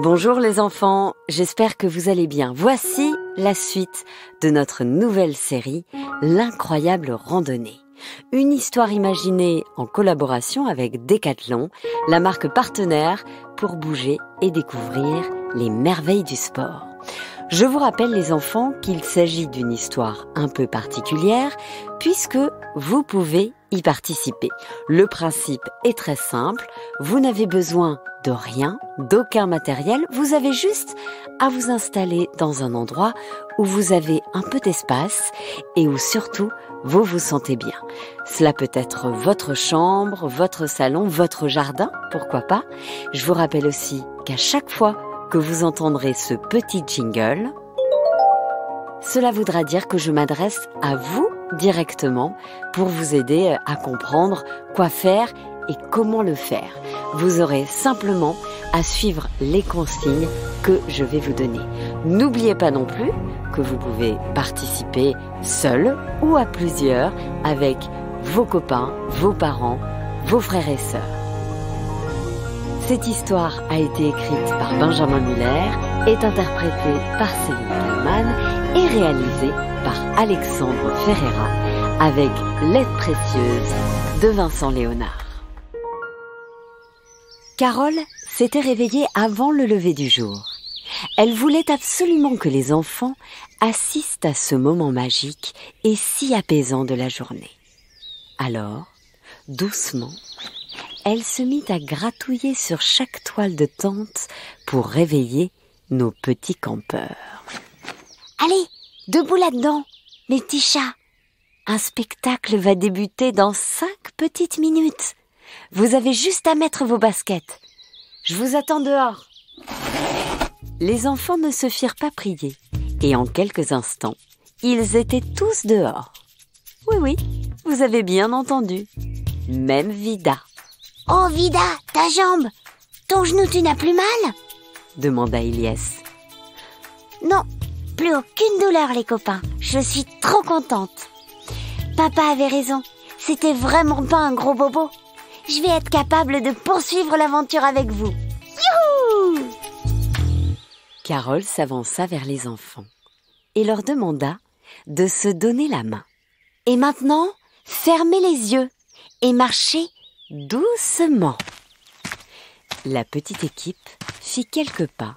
Bonjour les enfants, j'espère que vous allez bien. Voici la suite de notre nouvelle série, L'incroyable randonnée. Une histoire imaginée en collaboration avec Decathlon, la marque partenaire pour bouger et découvrir les merveilles du sport. Je vous rappelle les enfants qu'il s'agit d'une histoire un peu particulière puisque vous pouvez y participer. Le principe est très simple, vous n'avez besoin de rien, d'aucun matériel, vous avez juste à vous installer dans un endroit où vous avez un peu d'espace et où surtout vous vous sentez bien. Cela peut être votre chambre, votre salon, votre jardin, pourquoi pas. Je vous rappelle aussi qu'à chaque fois que vous entendrez ce petit jingle, cela voudra dire que je m'adresse à vous directement pour vous aider à comprendre quoi faire et comment le faire. Vous aurez simplement à suivre les consignes que je vais vous donner. N'oubliez pas non plus que vous pouvez participer seul ou à plusieurs avec vos copains, vos parents, vos frères et sœurs. Cette histoire a été écrite par Benjamin Muller, est interprétée par Céline Kallmann et réalisée par Alexandre Ferreira avec l'aide précieuse de Vincent Léonard. Carole s'était réveillée avant le lever du jour. Elle voulait absolument que les enfants assistent à ce moment magique et si apaisant de la journée. Alors, doucement, elle se mit à gratouiller sur chaque toile de tente pour réveiller nos petits campeurs. « Allez, debout là-dedans, mes petits chats. Un spectacle va débuter dans 5 petites minutes. Vous avez juste à mettre vos baskets. Je vous attends dehors. » Les enfants ne se firent pas prier et en quelques instants, ils étaient tous dehors. Oui, vous avez bien entendu. Même Vida. « Oh Vida, ta jambe! Ton genou, tu n'as plus mal ?» demanda Ilyes. « Non, plus aucune douleur les copains. Je suis trop contente. Papa avait raison, c'était vraiment pas un gros bobo. Je vais être capable de poursuivre l'aventure avec vous. Youhou !» Carole s'avança vers les enfants et leur demanda de se donner la main. « Et maintenant, fermez les yeux et marchez doucement. » La petite équipe fit quelques pas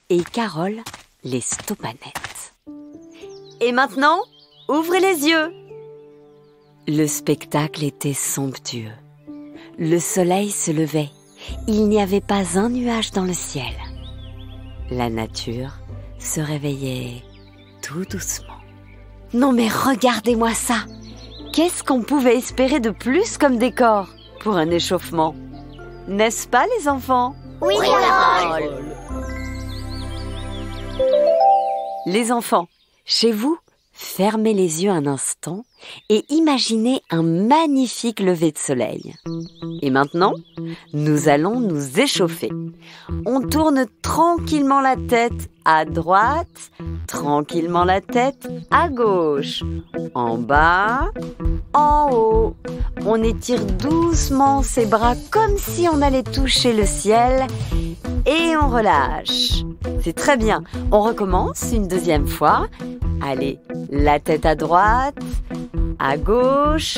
et Carole les stoppa net. « Et maintenant, ouvrez les yeux !» Le spectacle était somptueux. Le soleil se levait. Il n'y avait pas un nuage dans le ciel. La nature se réveillait tout doucement. Non mais regardez-moi ça! Qu'est-ce qu'on pouvait espérer de plus comme décor pour un échauffement? N'est-ce pas les enfants? Oui, Carole! Les enfants, chez vous, fermez les yeux un instant et imaginez un magnifique lever de soleil. Et maintenant, nous allons nous échauffer. On tourne tranquillement la tête à droite, tranquillement la tête à gauche, en bas, en haut. On étire doucement ses bras comme si on allait toucher le ciel et on relâche. C'est très bien. On recommence une deuxième fois. Allez, la tête à droite, à gauche,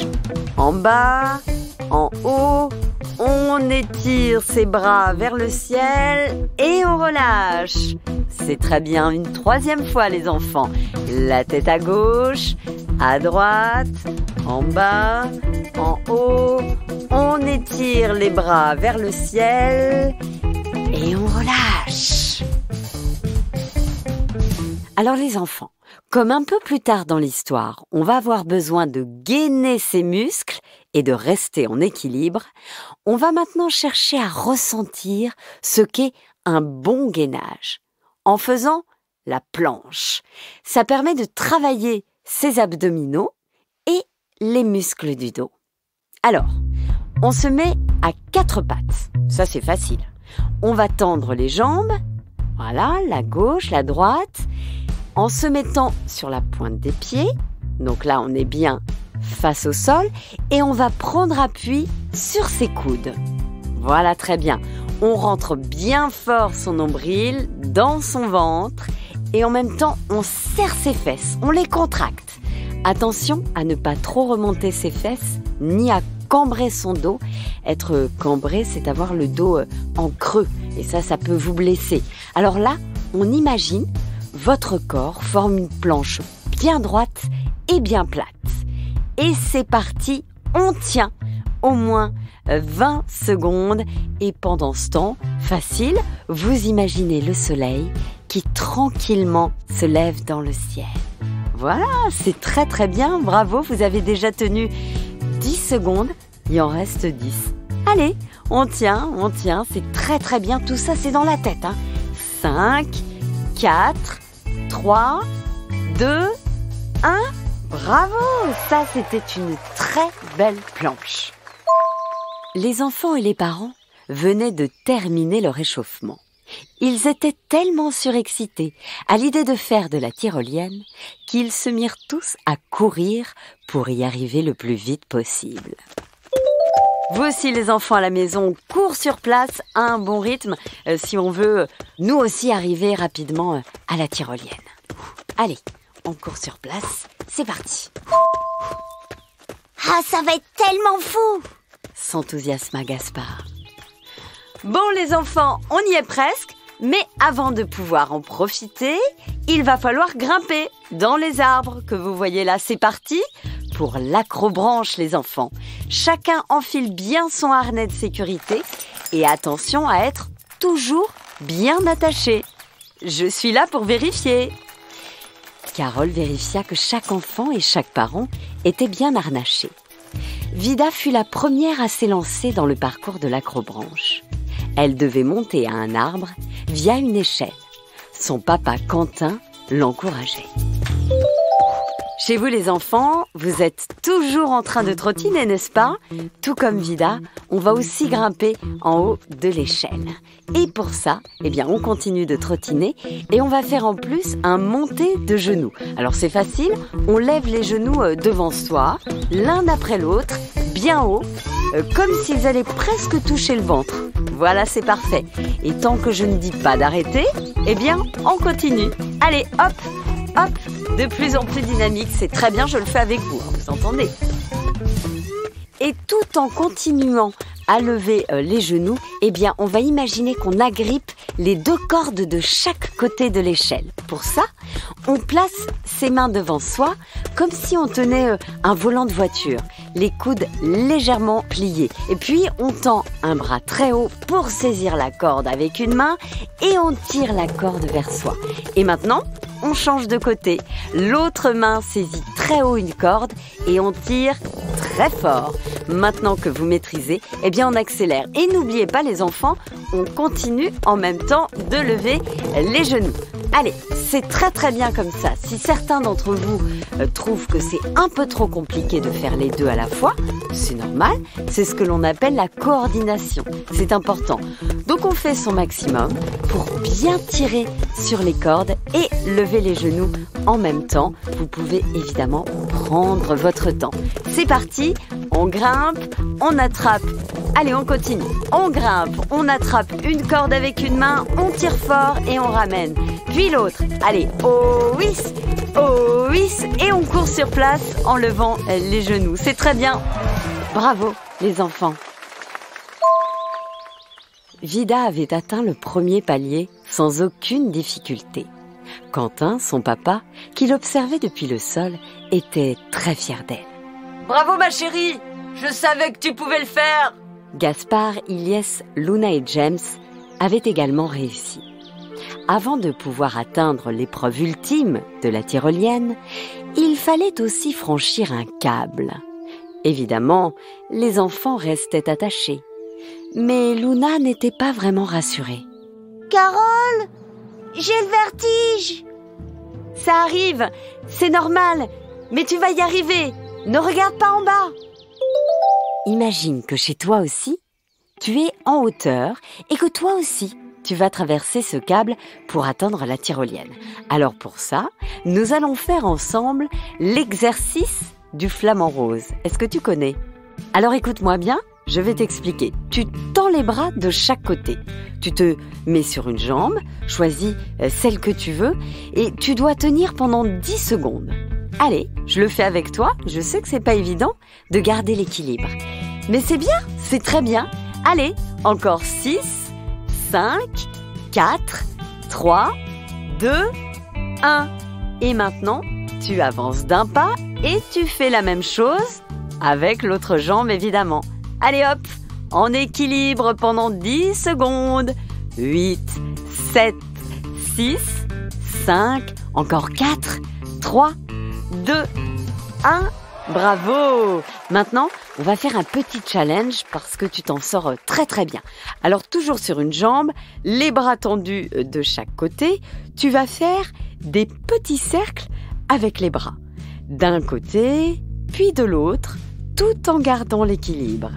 en bas, en haut. On étire ses bras vers le ciel et on relâche. C'est très bien. Une troisième fois, les enfants. La tête à gauche, à droite, en bas, en haut. On étire les bras vers le ciel et on relâche. Alors les enfants, comme un peu plus tard dans l'histoire, on va avoir besoin de gainer ses muscles et de rester en équilibre, on va maintenant chercher à ressentir ce qu'est un bon gainage en faisant la planche. Ça permet de travailler ses abdominaux et les muscles du dos. Alors, on se met à 4 pattes. Ça, c'est facile. On va tendre les jambes, voilà, la gauche, la droite, en se mettant sur la pointe des pieds. Donc là, on est bien face au sol et on va prendre appui sur ses coudes. Voilà, très bien. On rentre bien fort son nombril dans son ventre et en même temps, on serre ses fesses, on les contracte. Attention à ne pas trop remonter ses fesses, ni à cambrer son dos. Être cambré, c'est avoir le dos en creux. Et ça peut vous blesser. Alors là, on imagine votre corps forme une planche bien droite et bien plate. Et c'est parti, on tient au moins 20 secondes. Et pendant ce temps, facile, vous imaginez le soleil qui tranquillement se lève dans le ciel. Voilà, c'est très très bien, bravo, vous avez déjà tenu 10 secondes, il en reste 10. Allez, on tient, c'est très très bien, tout ça c'est dans la tête. 5, 4, 3, 2, 1, bravo, ça c'était une très belle planche. Les enfants et les parents venaient de terminer leur échauffement. Ils étaient tellement surexcités à l'idée de faire de la tyrolienne qu'ils se mirent tous à courir pour y arriver le plus vite possible. Vous aussi les enfants à la maison, on court sur place à un bon rythme si on veut nous aussi arriver rapidement à la tyrolienne. Allez, on court sur place, c'est parti. Ah, ça va être tellement fou! S'enthousiasma Gaspard. Bon les enfants, on y est presque, mais avant de pouvoir en profiter, il va falloir grimper dans les arbres que vous voyez là. C'est parti pour l'acrobranche les enfants. Chacun enfile bien son harnais de sécurité et attention à être toujours bien attaché. Je suis là pour vérifier. Carole vérifia que chaque enfant et chaque parent était bien harnaché. Vida fut la première à s'élancer dans le parcours de l'acrobranche. Elle devait monter à un arbre via une échelle. Son papa Quentin l'encourageait. Chez vous les enfants, vous êtes toujours en train de trottiner, n'est-ce pas? Tout comme Vida, on va aussi grimper en haut de l'échelle. Et pour ça, on continue de trottiner et on va faire en plus un monté de genoux. Alors c'est facile, on lève les genoux devant soi, l'un après l'autre, bien haut, comme s'ils allaient presque toucher le ventre. Voilà, c'est parfait. Et tant que je ne dis pas d'arrêter, on continue. Allez, hop, hop, de plus en plus dynamique. C'est très bien, je le fais avec vous, vous entendez? Et tout en continuant à lever les genoux, on va imaginer qu'on agrippe les deux cordes de chaque côté de l'échelle. Pour ça, on place ses mains devant soi comme si on tenait un volant de voiture, les coudes légèrement pliés. Et puis, on tend un bras très haut pour saisir la corde avec une main et on tire la corde vers soi. Et maintenant, on change de côté. L'autre main saisit très haut une corde et on tire très fort. Maintenant que vous maîtrisez, on accélère. Et n'oubliez pas les enfants, on continue en même temps de lever les genoux. Allez, c'est très très bien comme ça. Si certains d'entre vous trouvent que c'est un peu trop compliqué de faire les deux à la fois, c'est normal, c'est ce que l'on appelle la coordination. C'est important. Donc on fait son maximum pour bien tirer sur les cordes et lever les genoux en même temps. Vous pouvez évidemment prendre votre temps. C'est parti, on grimpe, on attrape. Allez, on continue. On grimpe, on attrape une corde avec une main, on tire fort et on ramène. Puis l'autre. Allez, oh oui, et on court sur place en levant les genoux. C'est très bien. Bravo, les enfants. Vida avait atteint le premier palier sans aucune difficulté. Quentin, son papa, qui l'observait depuis le sol, était très fier d'elle. Bravo ma chérie, je savais que tu pouvais le faire. Gaspard, Ilyes, Luna et James avaient également réussi. Avant de pouvoir atteindre l'épreuve ultime de la tyrolienne, il fallait aussi franchir un câble. Évidemment, les enfants restaient attachés. Mais Luna n'était pas vraiment rassurée. Carole, j'ai le vertige. Ça arrive, c'est normal, mais tu vas y arriver. Ne regarde pas en bas. Imagine que chez toi aussi, tu es en hauteur et que toi aussi, tu vas traverser ce câble pour atteindre la tyrolienne. Alors pour ça, nous allons faire ensemble l'exercice du flamant rose. Est-ce que tu connais? Alors écoute-moi bien je vais t'expliquer. Tu tends les bras de chaque côté. Tu te mets sur une jambe, choisis celle que tu veux et tu dois tenir pendant 10 secondes. Allez, je le fais avec toi. Je sais que c'est pas évident de garder l'équilibre. Mais c'est bien, c'est très bien. Allez, encore 6, 5, 4, 3, 2, 1. Et maintenant, tu avances d'un pas et tu fais la même chose avec l'autre jambe évidemment. Allez hop, en équilibre pendant 10 secondes. 8, 7, 6, 5, encore 4, 3, 2, 1. Bravo! Maintenant, on va faire un petit challenge parce que tu t'en sors très très bien. Alors toujours sur une jambe, les bras tendus de chaque côté, tu vas faire des petits cercles avec les bras. D'un côté, puis de l'autre, tout en gardant l'équilibre.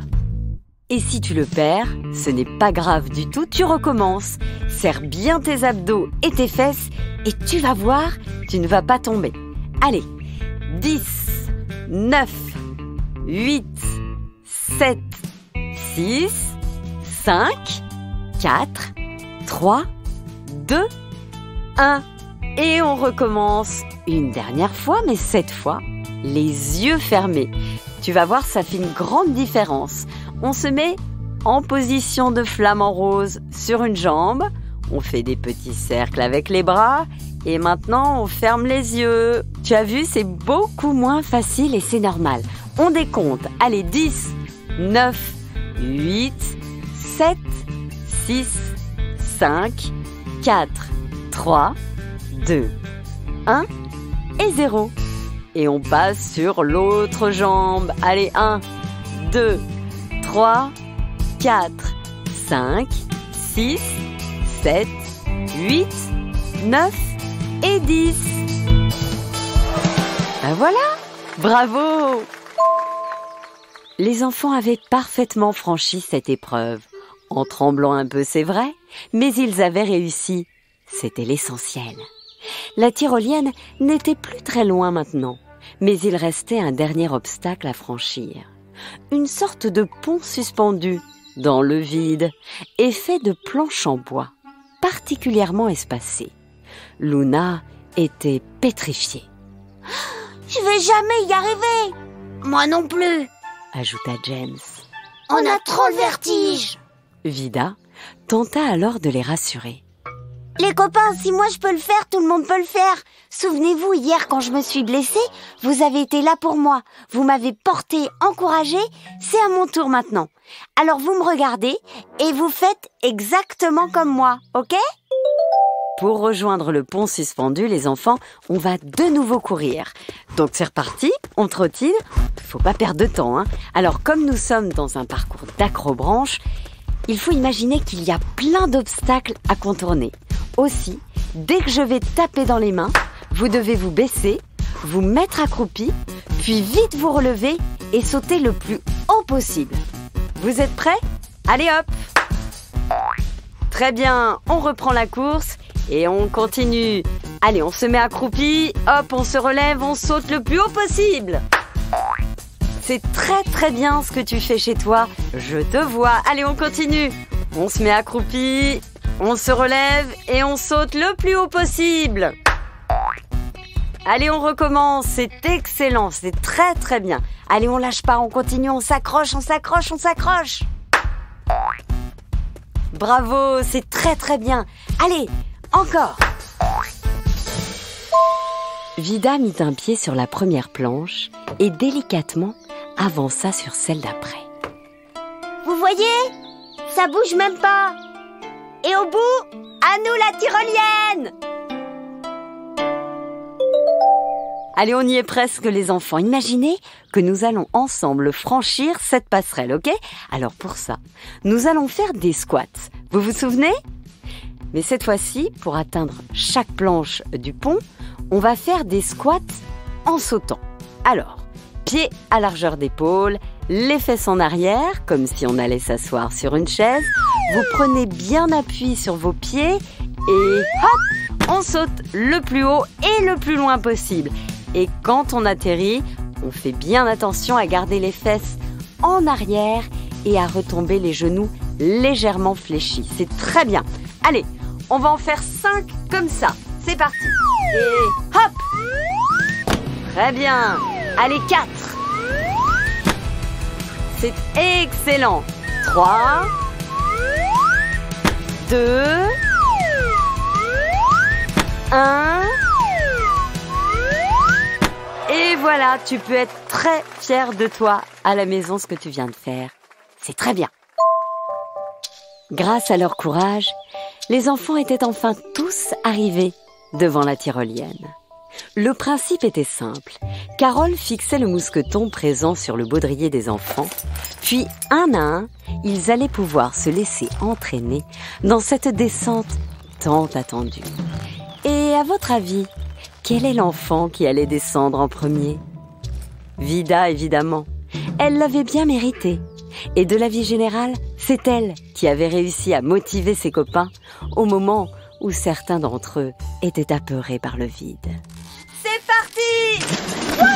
Et si tu le perds, ce n'est pas grave du tout, tu recommences. Serre bien tes abdos et tes fesses et tu vas voir, tu ne vas pas tomber. Allez, 10, 9, 8, 7, 6, 5, 4, 3, 2, 1. Et on recommence une dernière fois, mais cette fois, les yeux fermés. Tu vas voir, ça fait une grande différence. On se met en position de flamant rose sur une jambe. On fait des petits cercles avec les bras. Et maintenant, on ferme les yeux. Tu as vu, c'est beaucoup moins facile et c'est normal. On décompte. Allez, 10, 9, 8, 7, 6, 5, 4, 3, 2, 1 et 0. Et on passe sur l'autre jambe. Allez, 1, 2, 3, 4, 5, 6, 7, 8, 9 et 10. Ben voilà, bravo! Les enfants avaient parfaitement franchi cette épreuve. En tremblant un peu, c'est vrai, mais ils avaient réussi. C'était l'essentiel. La tyrolienne n'était plus très loin maintenant, mais il restait un dernier obstacle à franchir. Une sorte de pont suspendu dans le vide et fait de planches en bois, particulièrement espacées. Luna était pétrifiée. « Je vais jamais y arriver !»« Moi non plus !» ajouta James. « On a trop le vertige !» Vida tenta alors de les rassurer. « Les copains, si moi je peux le faire, tout le monde peut le faire. Souvenez-vous, hier quand je me suis blessée, vous avez été là pour moi. Vous m'avez portée, encouragée. C'est à mon tour maintenant. Alors vous me regardez et vous faites exactement comme moi, ok ? » Pour rejoindre le pont suspendu, les enfants, on va de nouveau courir. Donc c'est reparti, on trottine. Faut pas perdre de temps, hein. Alors comme nous sommes dans un parcours d'acrobranche, il faut imaginer qu'il y a plein d'obstacles à contourner. Aussi, dès que je vais taper dans les mains, vous devez vous baisser, vous mettre accroupi, puis vite vous relever et sauter le plus haut possible. Vous êtes prêts ? Allez hop ! Très bien, on reprend la course et on continue. Allez, on se met accroupi, hop, on se relève, on saute le plus haut possible. C'est très très bien ce que tu fais chez toi, je te vois. Allez, on continue. On se met accroupi, on se relève et on saute le plus haut possible. Allez, on recommence, c'est excellent, c'est très très bien. Allez, on lâche pas, on continue, on s'accroche, on s'accroche, on s'accroche. Bravo, c'est très très bien. Allez, encore. Vida mit un pied sur la première planche et délicatement avança sur celle d'après. Vous voyez ? Ça bouge même pas. Et au bout, à nous la tyrolienne ! Allez, on y est presque les enfants. Imaginez que nous allons ensemble franchir cette passerelle, ok ? Alors pour ça, nous allons faire des squats. Vous vous souvenez ? Mais cette fois-ci, pour atteindre chaque planche du pont, on va faire des squats en sautant. Alors, pieds à largeur d'épaule, les fesses en arrière, comme si on allait s'asseoir sur une chaise. Vous prenez bien appui sur vos pieds et hop, on saute le plus haut et le plus loin possible. Et quand on atterrit, on fait bien attention à garder les fesses en arrière et à retomber les genoux légèrement fléchis. C'est très bien. Allez, on va en faire 5 comme ça. C'est parti. Et hop! Très bien. Allez, 4. C'est excellent. 3, 2, 1. Et voilà, tu peux être très fier de toi à la maison, ce que tu viens de faire. C'est très bien. Grâce à leur courage, les enfants étaient enfin tous arrivés devant la tyrolienne. Le principe était simple. Carole fixait le mousqueton présent sur le baudrier des enfants, puis un à un, ils allaient pouvoir se laisser entraîner dans cette descente tant attendue. Et à votre avis, quel est l'enfant qui allait descendre en premier? Vida, évidemment. Elle l'avait bien mérité. Et de l'avis général, c'est elle qui avait réussi à motiver ses copains au moment où certains d'entre eux étaient apeurés par le vide. C'est parti! Wouhou!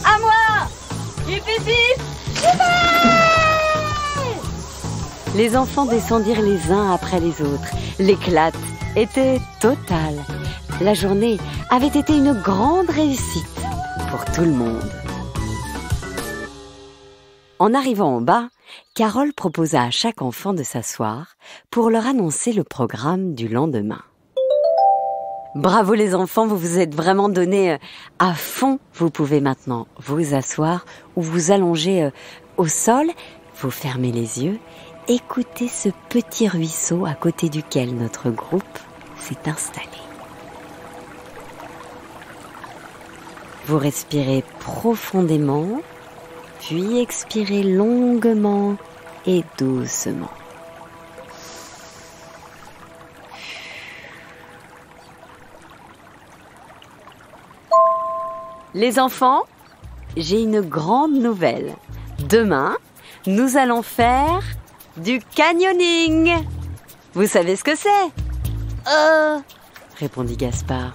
À moi! Hip hip hip! Les enfants descendirent les uns après les autres. L'éclate était totale. La journée avait été une grande réussite pour tout le monde. En arrivant en bas, Carole proposa à chaque enfant de s'asseoir pour leur annoncer le programme du lendemain. Bravo les enfants, vous vous êtes vraiment donnés à fond. Vous pouvez maintenant vous asseoir ou vous allonger au sol, vous fermez les yeux, écoutez ce petit ruisseau à côté duquel notre groupe s'est installé. Vous respirez profondément, puis expirez longuement et doucement. Les enfants, j'ai une grande nouvelle. Demain, nous allons faire du canyoning. Vous savez ce que c'est? Répondit Gaspard.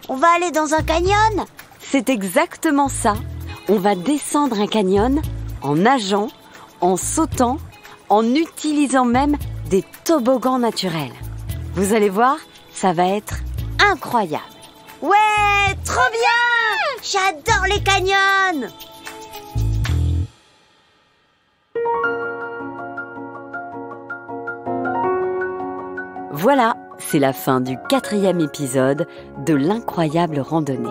On va aller dans un canyon? C'est exactement ça. On va descendre un canyon en nageant, en sautant, en utilisant même des toboggans naturels. Vous allez voir, ça va être incroyable. Ouais, trop bien! J'adore les canyons! Voilà, c'est la fin du 4e épisode de l'incroyable randonnée.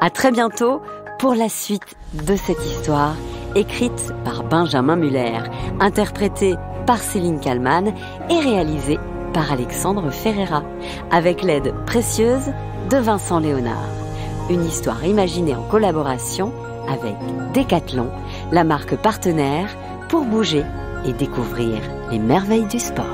À très bientôt pour la suite de cette histoire, écrite par Benjamin Muller, interprétée par Céline Kallmann et réalisée par Alexandre Ferreira, avec l'aide précieuse de Vincent Léonard. Une histoire imaginée en collaboration avec Decathlon, la marque partenaire pour bouger et découvrir les merveilles du sport.